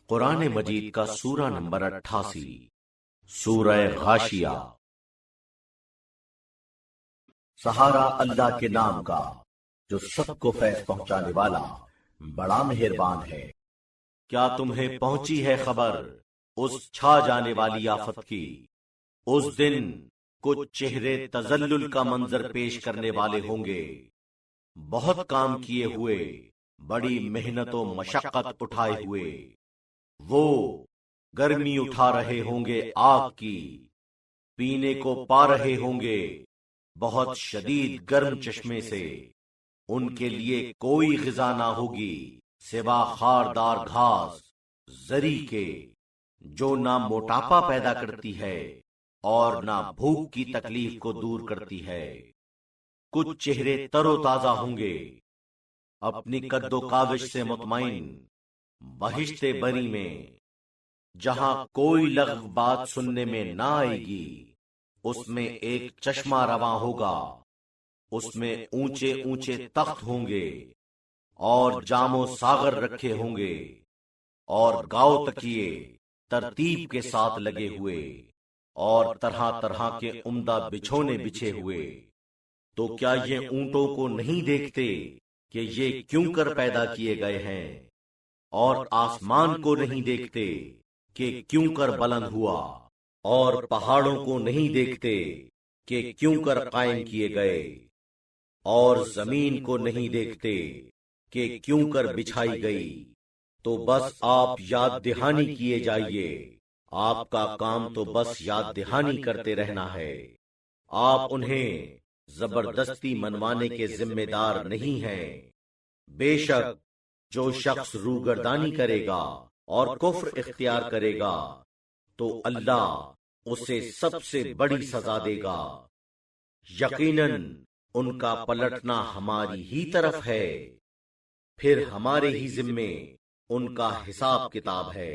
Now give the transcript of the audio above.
قرآن مجید کا سورہ نمبر 88، سورہ غاشیہ۔ سہارا اللہ کے نام کا جو سب کو فیض پہنچانے والا بڑا مہربان ہے۔ کیا تمہیں پہنچی ہے خبر اس چھا جانے والی آفت کی؟ اس دن کچھ چہرے تذلل کا منظر پیش کرنے والے ہوں گے، بہت کام کیے ہوئے، بڑی محنت و مشقت اٹھائے ہوئے، وہ گرمی اٹھا رہے ہوں گے آگ کی، پینے کو پا رہے ہوں گے بہت شدید گرم چشمے سے، ان کے لیے کوئی غذا نہ ہوگی سوا خاردار گھاس زری کے، جو نہ موٹاپا پیدا کرتی ہے اور نہ بھوک کی تکلیف کو دور کرتی ہے۔ کچھ چہرے تر و تازہ ہوں گے، اپنی قد و کاوش سے مطمئن، بہشت بری میں، جہاں کوئی لغو بات سننے میں نہ آئے گی، اس میں ایک چشمہ رواں ہوگا، اس میں اونچے اونچے تخت ہوں گے اور جام و ساغر رکھے ہوں گے، اور گاؤ تکیے ترتیب کے ساتھ لگے ہوئے، اور طرح طرح کے عمدہ بچھونے بچھے ہوئے۔ تو کیا یہ اونٹوں کو نہیں دیکھتے کہ یہ کیوں کر پیدا کیے گئے ہیں، اور آسمان کو نہیں دیکھتے کہ کیوں کر بلند ہوا، اور پہاڑوں کو نہیں دیکھتے کہ کیوں کر قائم کیے گئے، اور زمین کو نہیں دیکھتے کہ کیوں کر بچھائی گئی؟ تو بس آپ یاد دہانی کیے جائیے، آپ کا کام تو بس یاد دہانی کرتے رہنا ہے، آپ انہیں زبردستی منوانے کے ذمہ دار نہیں ہیں۔ بے شک جو شخص روگردانی کرے گا اور کفر اختیار کرے گا تو اللہ اسے سب سے بڑی سزا دے گا۔ یقیناً ان کا پلٹنا ہماری ہی طرف ہے، پھر ہمارے ہی ذمے ان کا حساب کتاب ہے۔